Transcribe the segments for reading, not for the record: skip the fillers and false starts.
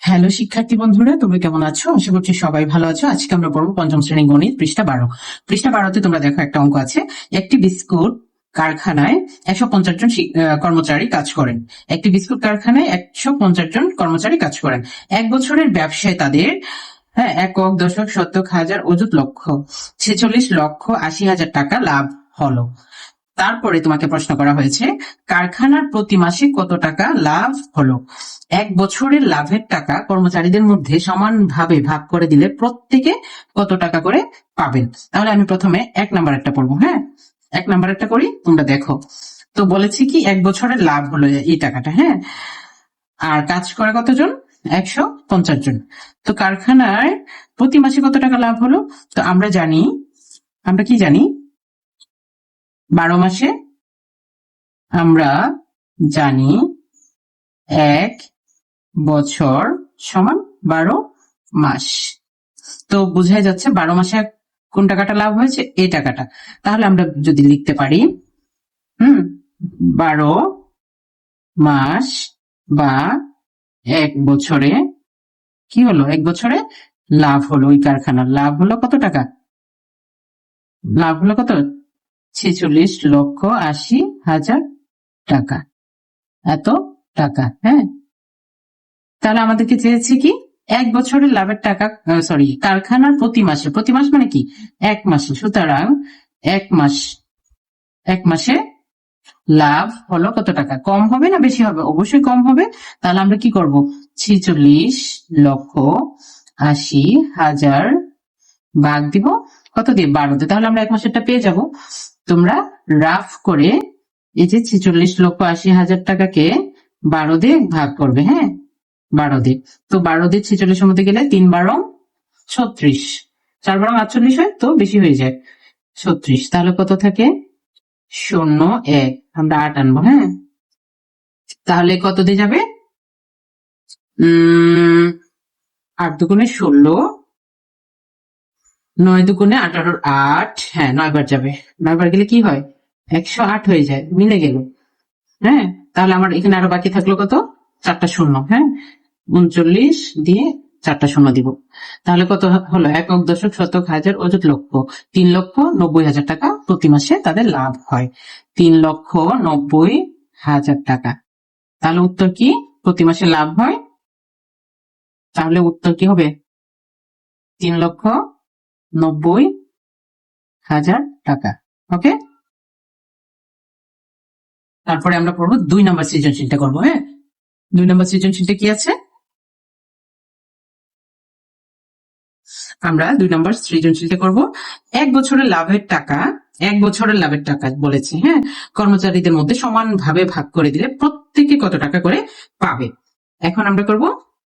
Hello শিক্ষার্থী বন্ধুরা, তোমরা কেমন আছো? আশা করছি সবাই ভালো আছো। আজকে আমরা পড়বো পঞ্চম শ্রেণী গণিত পৃষ্ঠা 12। পৃষ্ঠা 12তে তোমরা দেখো একটা অঙ্ক আছে। একটি বিস্কুট কারখানায় 150 জন কর্মচারী কাজ করেন। একটি বিস্কুট কারখানায় 150 জন কর্মচারী কাজ করেন। এক বছরের ব্যবসায় তাদের একক, দশক, শতক, হাজার, অযুত, লক্ষ 46,80,000 টাকা লাভ হলো। তারপরে তোমাকে প্রশ্ন করা হয়েছে, কারখানার প্রতি মাসে কত টাকা লাভ হলো। এক বছরের লাভের টাকা কর্মচারীদের মধ্যে সমানভাবে ভাগ করে দিলে প্রত্যেকে কত টাকা করে পাবেন। তাহলে আমি প্রথমে এক নাম্বার একটা পড়বো। এক নাম্বার একটা করি, তোমরা দেখো। তো বলেছি কি, এক বছরের লাভ হলো এই টাকাটা। আর কাজ করে কতজন? 150 জন। তো কারখানায় প্রতি মাসে কত টাকা লাভ হলো? তো আমরা কি জানি, 12 মাসে আমরা জানি 1 বছর সমান 12 মাস। তো বোঝাই যাচ্ছে 12 মাসে কোন টাকাটা লাভ হয়েছে, এই টাকাটা। তাহলে আমরা যদি লিখতে পারি 12 মাস বা 1 বছরে কি হলো, 1 বছরে লাভ হলো, ওই কারখানার লাভ হলো কত টাকা? লাভ হলো কত? 46,80,000 টাকা। এত টাকা। তাহলে আমাদেরকে চেয়েছে কি, 1 বছরের লাভের টাকা, সরি, কারখানার প্রতি মাসে, প্রতি মাস মানে কি, 1 মাসে। সুতরাং 1 মাসে লাভ হলো কত টাকা? কম হবে না বেশি হবে? অবশ্যই কম হবে। তাহলে আমরা কি করব, 46,80,000 ভাগ দিব কত দিয়ে? 12 দিয়ে। তাহলে আমরা 1 মাসেরটা পেয়ে যাব। তোমরা রাফ করে এই যে 46,80,000 টাকাকে 12 দিয়ে ভাগ করবে। 12 দিয়ে। তো 12 দিয়ে 46 মধ্যে গেলে 3 12 36, 4 12 48 হয়, তো বেশি হয়ে যায় 36। তাহলে কত থাকে? 0 1। আমরা 8 আনবো। তাহলে কত দিয়ে যাবে? 8 দুগুণে 16, 9 দুগুণে 18, 8। 9 বার যাবে। 9 বার গেলে কি হয়? 108 হয়ে যায়। মিলে গেল। তাহলে আমার এখানে আরো বাকি থাকলো কত? 4টা শূন্য। 39 দিয়ে 4টা শূন্য দিব। তাহলে কত হলো? একক, দশক, শতক, হাজার, অযুত, লক্ষ 3,90,000 টাকা প্রতি মাসে তাদের লাভ হয়। 3,90,000 টাকা। তাহলে উত্তর কি? প্রতি মাসে লাভ হয়। তাহলে উত্তর কি হবে? 3,90,000 টাকা। ওকে। তারপরে আমরা পড়বো 2 নম্বর সৃজনশীলটা করবো। 2 নম্বর সৃজনশীলটা কি আছে? আমরা 2 নম্বর সৃজনশীলটা করব। 1 বছরের লাভের টাকা, 1 বছরের লাভের টাকা বলেছে। কর্মচারীদের মধ্যে সমানভাবে ভাগ করে দিলে প্রত্যেকে কত টাকা করে পাবে। এখন আমরা করব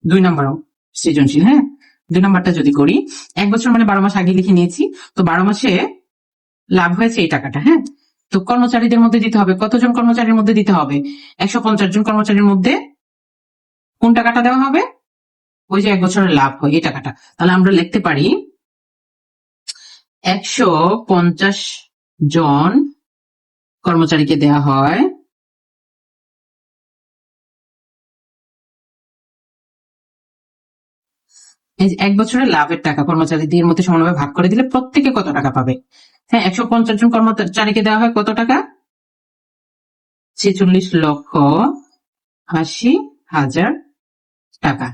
2 নম্বর সৃজনশীল। 2 নম্বরটা যদি করি, 1 বছর মানে 12 মাস আগে লিখে নিয়েছি। তো 12 মাসে লাভ হয়েছে এই টাকাটা। তো কর্মচারীদের মধ্যে দিতে হবে। কতজন কর্মচারীর মধ্যে দিতে হবে? 150 জন কর্মচারীর মধ্যে কোন টাকাটা দেওয়া হবে? ওই যে 1 বছরের লাভ হয় এই টাকাটা। তাহলে আমরা লিখতে পারি 150 জন কর্মচারীকে দেয়া হয় 1 বছরের লাভের টাকা কর্মচারীদের মধ্যে সমানভাবে ভাগ করে দিলে প্রত্যেকে কত টাকা পাবে। 150 জন কর্মচারীকে দেওয়া হয় কত টাকা? 46,80,000 টাকা।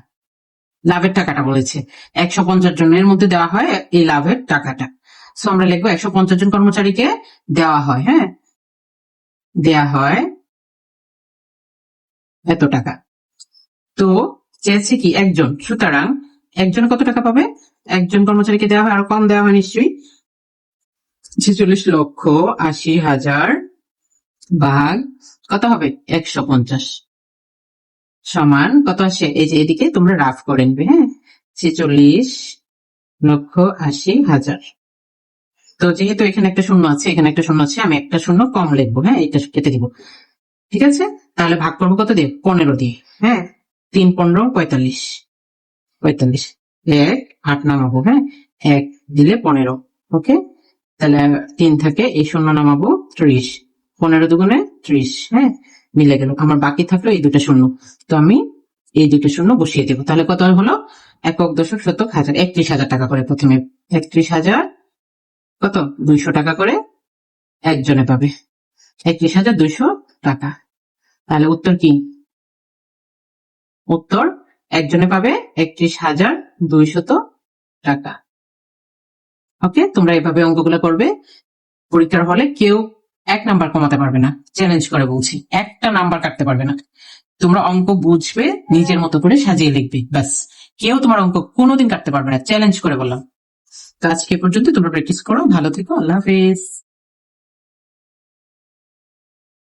লাভের টাকাটা বলেছে, 150 জনের মধ্যে দেওয়া হয় এই লাভের টাকাটা। সো আমরা লিখবো 150 জন কর্মচারীকে দেওয়া হয় দেওয়া হয় এত টাকা। তো চেয়েছে কি একজন, সুতরাং একজন কত টাকা পাবে? একজন কর্মচারীকে দেওয়া হয়, আরো কম দেওয়া হয় নিশ্চয়ই। 46,80,000 ভাগ কত হবে? 150 সমান কত আসে? এই যে এদিকে তোমরা রাফ করে নেবে। 46,80,000। তো যেহেতু এখানে একটা শূন্য আছে, এখানে একটা শূন্য আছে, আমি একটা শূন্য কম লিখবো। এটা কেটে দিব। ঠিক আছে। তাহলে ভাগ করবো কত দিয়ে? 15 দিয়ে। 3 15 45, 45। 1 8 নামাবো। 1 দিলে 15। ওকে। তাহলে 3 থাকে, এই শূন্য নামাবো, 30। 15 দুগুণে 30। মিলে গেল। আমার বাকি থাকলো এই দুটো শূন্য। তো আমি এই দুটো শূন্য বসিয়ে দেবো, তাহলে কত হলো? একক দশক শতক হাজার, 31,000 টাকা করে প্রথমে, 31,000 কত 200 টাকা করে একজনে পাবে, 31,200 টাকা। তাহলে উত্তর কি? উত্তর একজনে পাবে 31,200 টাকা। ওকে, তোমরা এভাবে অঙ্কগুলো করবে। পরীক্ষার হলে কেউ 1 নাম্বার কমাতে পারবে না, চ্যালেঞ্জ করে বলছি, একটা নাম্বার কাটতে পারবে না। তোমরা অঙ্ক বুঝবে, নিজের মতো করে সাজিয়ে লিখবে, ব্যাস। কেউ তোমার অঙ্ক কোনোদিন কাটতে পারবে না, চ্যালেঞ্জ করে বললাম। তো আজকে এ পর্যন্ত, তোমরা প্র্যাকটিস করো, ভালো থেকো, আল্লাহ হাফেজ।